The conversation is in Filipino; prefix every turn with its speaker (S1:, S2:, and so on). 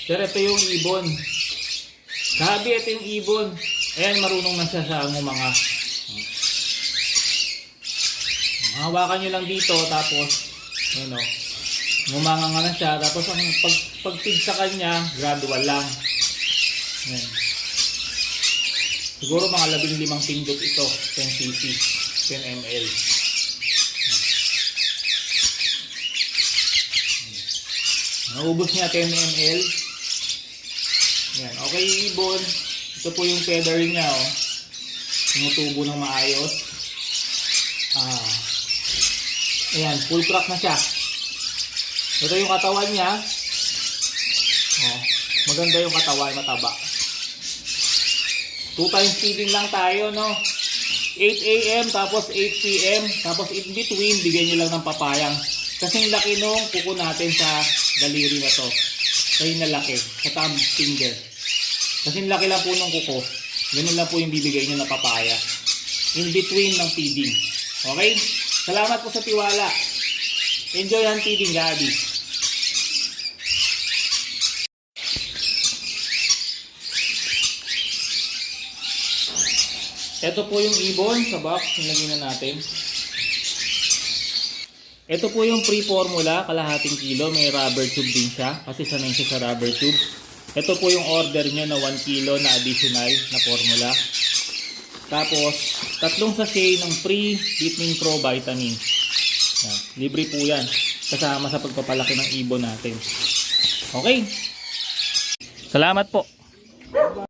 S1: Pero ito yung ibon. Sabi, ito yung ibon. Ayan, marunong na siya sa mga. Hawakan nyo lang dito, tapos, ano, ngumanga na siya. Tapos, ang pagpig sa kanya, gradual lang. Ayan. Siguro mga 15 pindot ito, 10 cc, 10 ml. Naubos niya 10 ml. Yan. Okay, ibon. Ito po yung feathering niya, oh. Tumutubo ng maayos. Ayan, full crack na siya. Ito yung katawan niya. Oh, maganda yung katawan, mataba. 2 times feeding lang tayo, no? 8 AM tapos 8 PM. Tapos in between, bigyan nyo lang ng papayang. Kasing laki nung kuko natin sa daliri na to. Kaya na laki, sa thumb finger. Kasing laki lang po nung kuko. Ganun lang po yung bibigay nyo na papaya. In between ng feeding. Okay? Salamat po sa tiwala. Enjoy ang feeding, Gabi. Ito po yung ibon sa box. Nilagyan na natin. Ito po yung pre-formula, kalahating kilo. May rubber tube din siya kasi sanay siya sa rubber tube. Ito po yung order nyo na 1 kilo na additional na formula. Tapos, 3 sachet ng pre-vitamin pro vitamin. Yan. Libre po yan. Kasama sa pagpapalaki ng ibon natin. Okay? Salamat po.